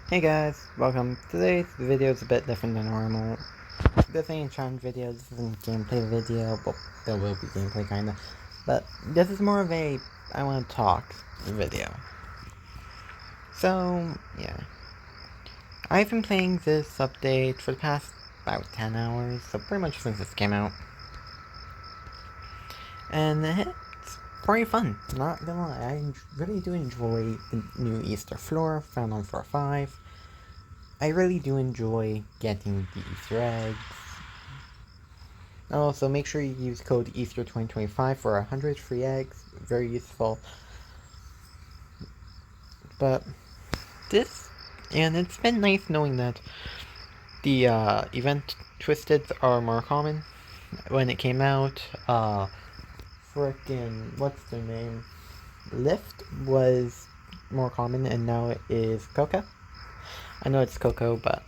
Hey guys, welcome. Today's video is a bit different than normal. This ain't enchant video, this isn't a gameplay video. Well, there will be gameplay kinda. But this is more of a I wanna talk video. So, yeah. I've been playing this update for the past about 10 hours, so pretty much since this came out. And it's pretty fun, not gonna lie. I really do enjoy the new Easter floor found on floor 5. I really do enjoy getting the Easter eggs. Also, make sure you use code Easter2025 for 100 free eggs. Very useful. But it's been nice knowing that the event Twisted are more common. When it came out, frickin' what's their name? Lift was more common, and now it is Coca. I know it's Coco, but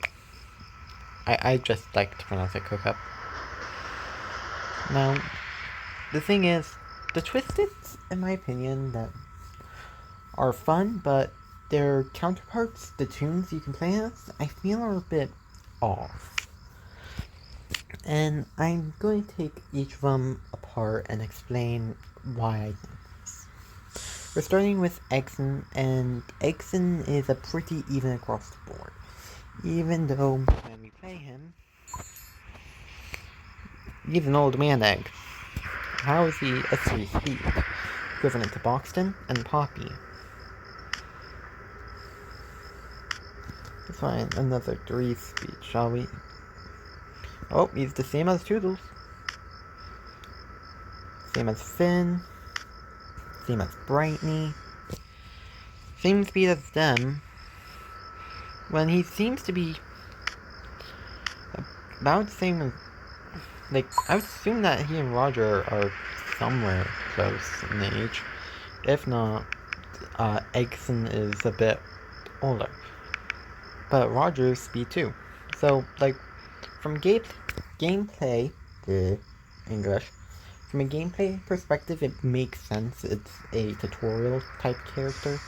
I just like to pronounce it Coca. Now, the thing is, the Twisteds, in my opinion, that are fun, but their counterparts, the tunes you can play as, I feel are a bit off. And I'm going to take each of them apart and explain why I think this. We're starting with Exen, and Exen is a pretty even across the board. Even though, when we play him, he's an old man egg. How is he a 3 speed? Equivalent to Boxton and Poppy. Let's find another 3 speed, shall we? Oh, he's the same as Toodles. Same as Finn. Same as Brightney. Same speed as them. When he seems to be about the same as... Like, I would assume that he and Roger are somewhere close in age. If not, Eggson is a bit older. But Roger's speed too. So, like, from gameplay, English, from a gameplay perspective, it makes sense. It's a tutorial type character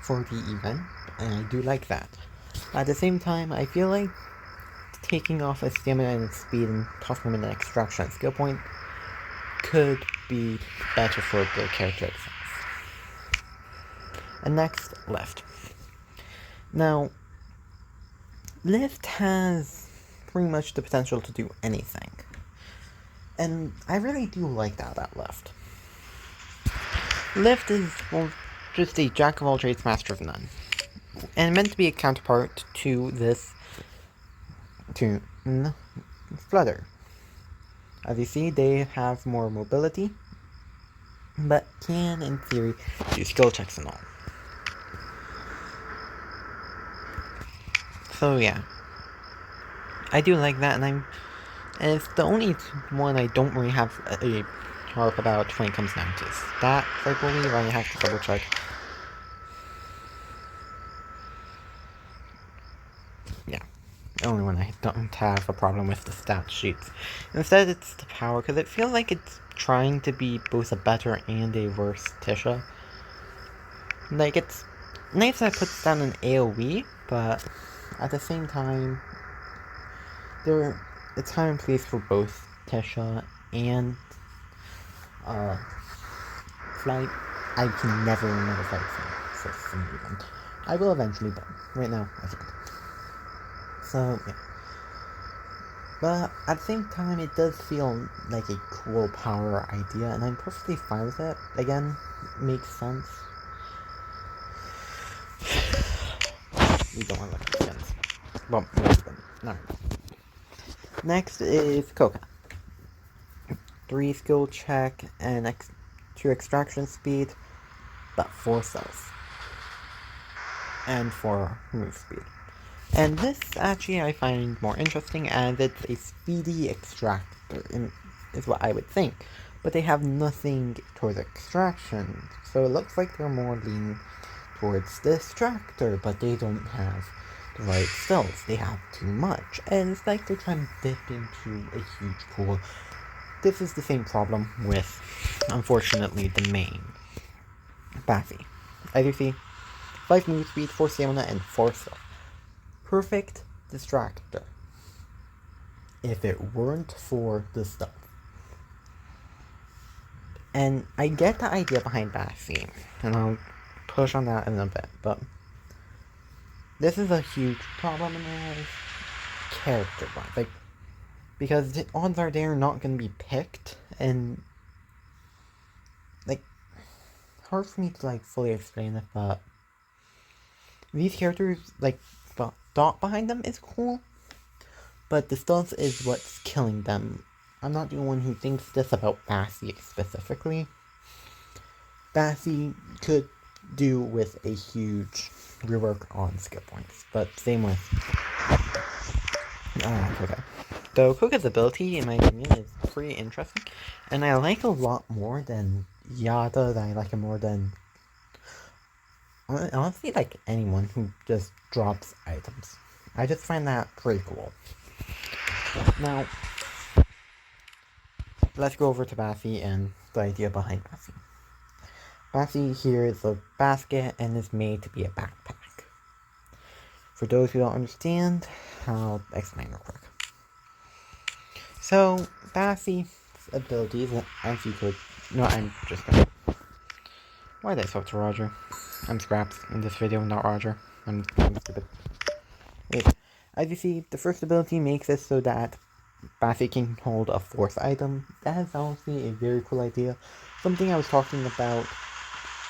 for the event, and I do like that. At the same time, I feel like taking off a stamina and speed and tossing him an extraction skill point could be better for the character itself. And next, Lift. Now, Lift has pretty much the potential to do anything. And I really do like that about Lift. Lift is, well, just a jack of all trades, master of none. And meant to be a counterpart to this tune, Flutter. As you see, they have more mobility, but can, in theory, do skill checks and all. So yeah, I do like that, and it's the only one I don't really have a harp about when it comes down to this. That, I believe, I have to double check. Yeah, the only one I don't have a problem with the stat sheets. Instead, it's the power, because it feels like it's trying to be both a better and a worse Tisha. Like, it's nice that it puts down an AoE, but at the same time, it's time and place for both Tisha and Flight. I can never remember Flight for some reason. I will eventually, but right now I can't. So yeah. But at the same time, it does feel like a cool power idea, and I'm perfectly fine with it. Again, it makes sense. We don't want to look at skins. Well, no. Next is Coca. 3 skill check and 2 extraction speed, but 4 stealth. And 4 move speed. And this actually I find more interesting, as it's a speedy extractor, is what I would think. But they have nothing towards extraction, so it looks like they're more leaning towards the extractor, but they don't have the right stealth. They have too much, and it's like they're trying to dip into a huge pool. This is the same problem with, unfortunately, the main Baffy. As you see, 5 move speed, 4 stamina, and 4 skill. Perfect distractor. If it weren't for the stuff. And I get the idea behind Bassi, and I'll push on that in a bit, but this is a huge problem in my life, character-wise. Like, because the odds are they're not going to be picked, and, like, hard for me to, like, fully explain it, but these characters, like, the thought behind them is cool, but the stuff is what's killing them. I'm not the one who thinks this about Bassi specifically. Bassi could do with a huge rework on skill points, but same with Koga. Though Koga's ability, in my opinion, is pretty interesting, and I like a lot more than Yada, I like it more than honestly like anyone who just drops items. I just find that pretty cool. Now, let's go over to Bassi and the idea behind Bassi. Bassi here is a basket and is made to be a backpack. For those who don't understand, I'll explain real quick. So, Bassi's abilities, as you could... No, I'm just gonna... Why did I talk to Roger? I'm Scraps in this video, not Roger. I'm stupid. Wait. As you see, the first ability makes it so that Bassi can hold a fourth item. That is honestly a very cool idea. Something I was talking about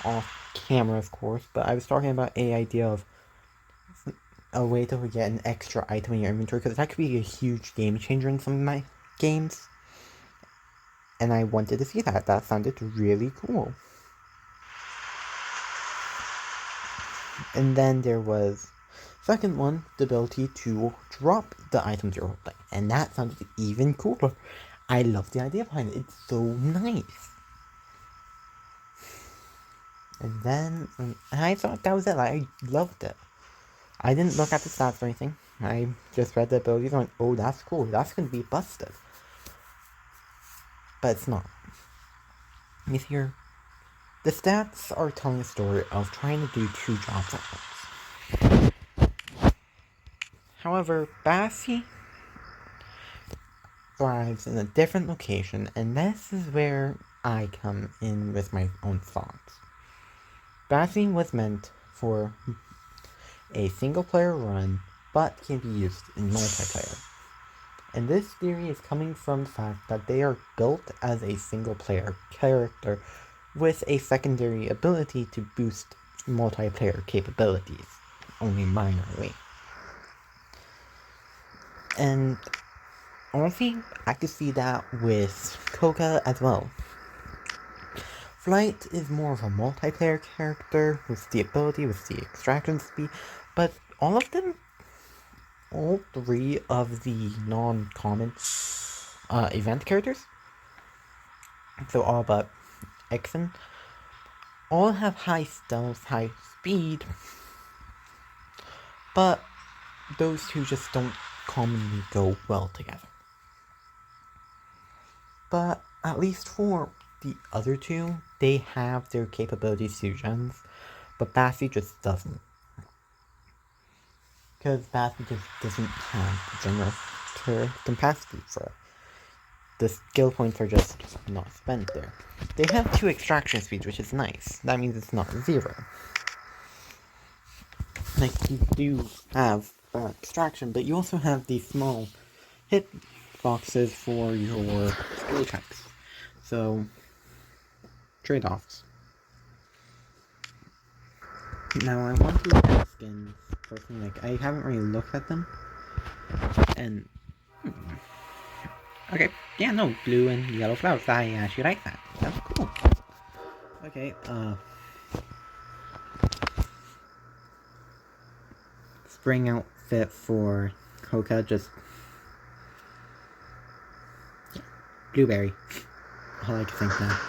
off camera, of course, but I was talking about an idea of a way to get an extra item in your inventory, because that could be a huge game changer in some of my games. And I wanted to see that. That sounded really cool. And then there was second one, the ability to drop the items you're holding. And that sounded even cooler. I love the idea behind it. It's so nice. And then, I thought that was it. I loved it. I didn't look at the stats or anything. I just read the abilities and went, oh, that's cool. That's going to be busted. But it's not. You see here, the stats are telling a story of trying to do 2 jobs at once. However, Bassi thrives in a different location, and this is where I come in with my own thoughts. Bassi was meant for a single-player run, but can be used in multiplayer. And this theory is coming from the fact that they are built as a single-player character with a secondary ability to boost multiplayer capabilities, only minorly. And honestly, I could see that with Koga as well. Flight is more of a multiplayer character with the ability, with the extraction speed, but all 3 of the non-common event characters, so all but Ixen, all have high stealth, high speed, but those 2 just don't commonly go well together. But at least for the other 2, they have their capabilities to gens, but Bassi just doesn't. Because Bassi just doesn't have the generator capacity for it. The skill points are just not spent there. They have 2 extraction speeds, which is nice. That means it's not 0. Like, you do have extraction, but you also have these small hit boxes for your skill checks. So, trade-offs. Now, I want to look at skins personally. Like, I haven't really looked at them. And okay, yeah, no, blue and yellow flowers. I actually like that. That's cool. Okay, spring outfit for Koga, just blueberry. All I can think now.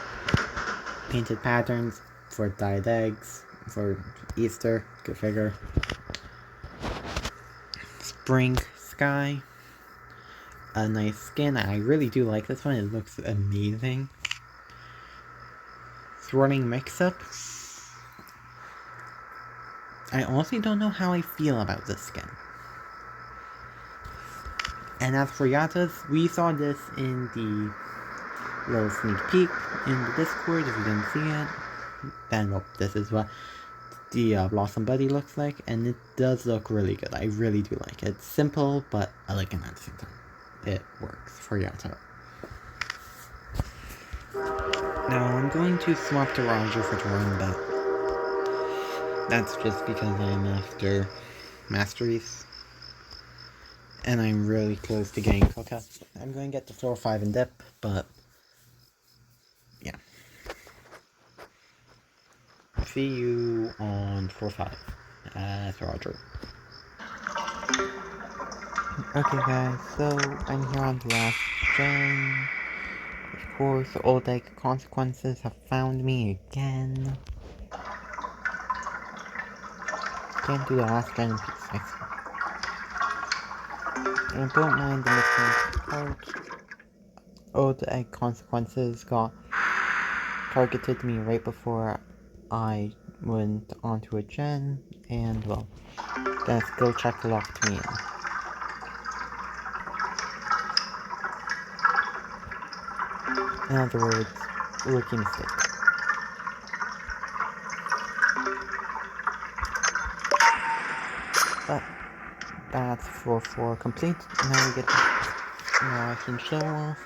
Painted patterns for dyed eggs for Easter. Go figure. Spring sky. A nice skin. I really do like this one. It looks amazing. Thwarting mix-up. I honestly don't know how I feel about this skin. And as for Yatta's, we saw this in the little sneak peek in the Discord. If you didn't see it, then well, this is what the Blossom Buddy looks like, and it does look really good. I really do like it. It's simple, but elegant at the same time. It works for Yatta. Now I'm going to swap to Roger for Drawing, but that's just because I'm after Masteries. And I'm really close to getting Coca. I'm going to get the floor 5 in dip, but yeah. See you on floor 5 as Roger. Okay guys, so I'm here on the last gen. Of course, Old Egg Consequences have found me again. Can't do the last gen in peace, I see. I don't mind the missing part. Old Egg Consequences got targeted me right before I went onto a gen, and well, then a skill check locked me in. In other words, rookie mistake. But that's floor 4 complete. Now we get to, now I can show off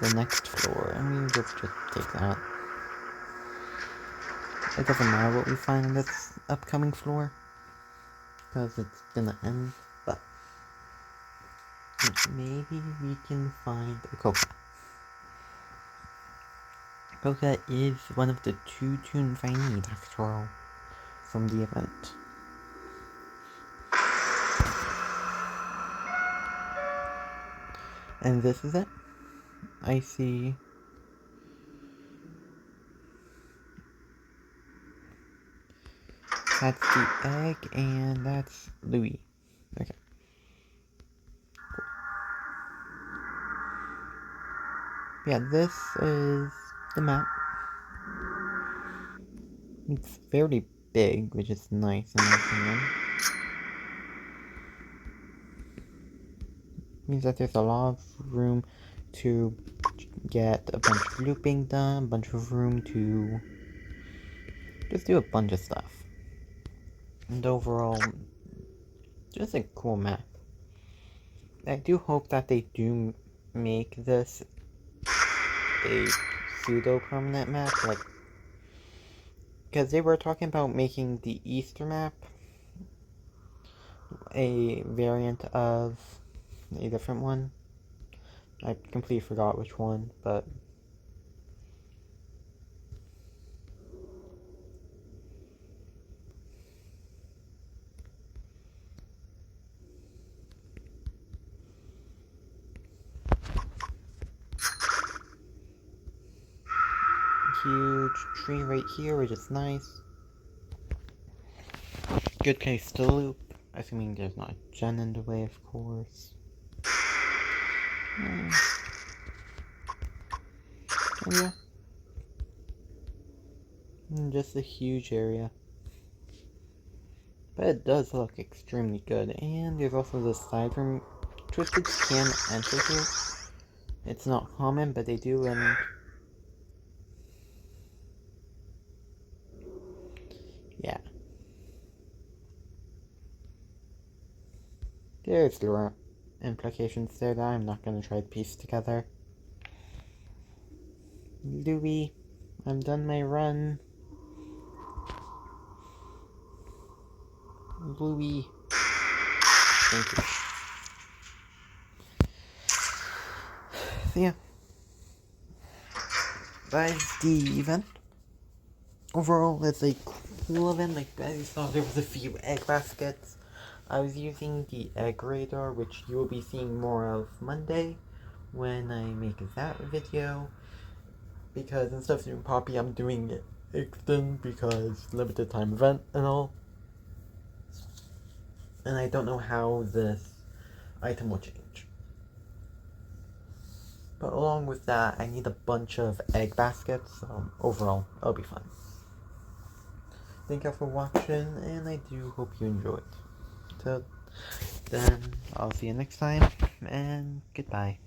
the next floor, and we just take that. It doesn't matter what we find in this upcoming floor, because it's gonna end, but maybe we can find a Coca. Coca is one of the 2 tunes I need, after all, from the event. And this is it. I see that's the egg, and that's Louis. Okay. Cool. Yeah, this is the map. It's fairly big, which is nice in my opinion. Means that there's a lot of room to get a bunch of looping done, a bunch of room to just do a bunch of stuff. And overall, just a cool map. I do hope that they do make this a pseudo-permanent map, like, because they were talking about making the Easter map a variant of a different one. I completely forgot which one, but huge tree right here, which is nice. Good case to loop, assuming there's not a gen in the way, of course. And yeah. Just a huge area. But it does look extremely good. And there's also this side room. Twisted can enter here. It's not common, but they do, and yeah. There's the implications there that I'm not going to try to piece together. Louis, I'm done my run. Louis. Thank you. So yeah. That is the event. Overall, it's a cool event. Like, as you saw, there was a few egg baskets. I was using the egg radar, which you will be seeing more of Monday when I make that video. Because instead of doing Poppy, I'm doing it Ixton because limited time event and all. And I don't know how this item will change. But along with that, I need a bunch of egg baskets, so overall, it'll be fun. thank you for watching, and I do hope you enjoyed. So then, I'll see you next time, and goodbye.